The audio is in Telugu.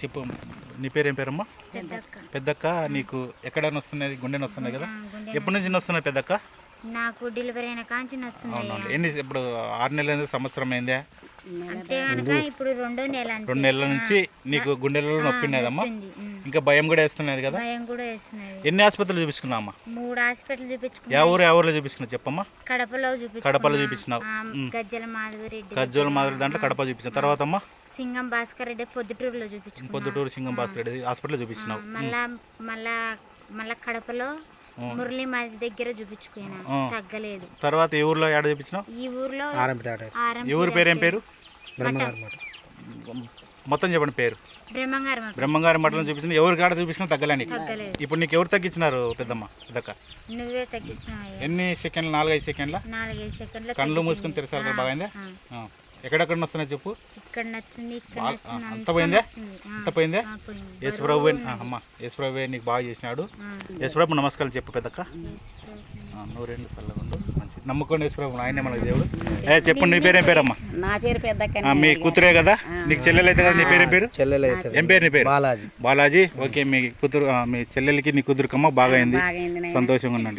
చెప్పు, నీ పేరు ఏం పేరమ్మా? పెద్దక్క. నీకు ఎక్కడైనా వస్తున్నాయి, గుండెని వస్తున్నాయి కదా? ఎప్పటి నుంచి వస్తున్నాయి పెద్దక్క? నాకు డెలివరీ అయిన కాంచి అవునండి. ఎన్ని ఇప్పుడు 6 నెలలు, సంవత్సరం అయిందా? అంటే కనుక ఇప్పుడు 2వ నెల. 2 నెలల నుంచి నీకు గుండెలలో నొప్పి ఉన్నదమ్మా? ఇంకా భయం కూడా వేస్తున్నది కదా? భయం కూడా వేస్తున్నది. ఎన్ని హాస్పిటల్ చూపించుకున్నావమ్మా? 3 హాస్పిటల్ చూపించుకున్నా. ఏ ఊర్లో చూపించుకున్నావు చెప్పమ్మా? కడపలో చూపించుకున్నా. కడపలో చూపించినావు. గజ్జల మాధవరెడ్డి దాంట్లో కడప చూపించిన తర్వాత అమ్మా సింగం భాస్కర్ రెడ్డి పొద్దుటూరులో చూపించుకున్నా. పొద్దుటూరు సింగం భాస్కర్ రెడ్డి హాస్పిటల్ చూపించినావు. మళ్ళా కడపలో మురళి మాది దగ్గర చూపించుకున్నా, తగ్గలేదు. తర్వాత ఏ ఊర్లో ఏడ చూపించినావు? ఈ ఊర్లో ఈ ఊరు పేరు ఏం పేరు? మొత్తం చెప్పండి పేరు. బ్రహ్మంగారి మఠంలో చూపించిన. ఎవరి కాడ చూపించినా తగ్గలేని. ఇప్పుడు నీకు ఎవరు తగ్గించినారు పెద్దమ్మ? పెద్దక్క నువ్వే తగ్గించినావు. ఎన్ని సెకండ్లు? 4-5 సెకండ్ల. 4-5 సెకండ్ల. కళ్ళు మూసుకుని తెరసాలి బాగా అయిందా? ఎక్కడెక్కడ వస్తున్నాయి చెప్పు. ఇక్కడ నచ్చింది, అంత పోయిందే? అంత పోయిందే? యేసుప్రభు అమ్మ, యేసుప్రభు నీకు బాగా చేసినాడు. యేసుప్రభు నమస్కారం చెప్పు పెద్దక్క. 100 ఏళ్ళు చల్లగుండు, మంచి నమ్ముకోండి యేసుప్రభు, ఆయనే మనకు దేవుడు. చెప్పండి, నీ పేరేం పేరమ్మా? నా పేరు పెద్దక్క. మీ కూతురే కదా? నీకు చెల్లెలు అయితే కదా? నీ పేరేం పేరు? చెల్లెలు. ఏం పేరు నీ పేరు? బాలాజీ. బాలాజీ. ఓకే, మీ కూతురు, మీ చెల్లెలకి నీ కూతురుకమ్మ బాగా అయింది. సంతోషంగా ఉండండి.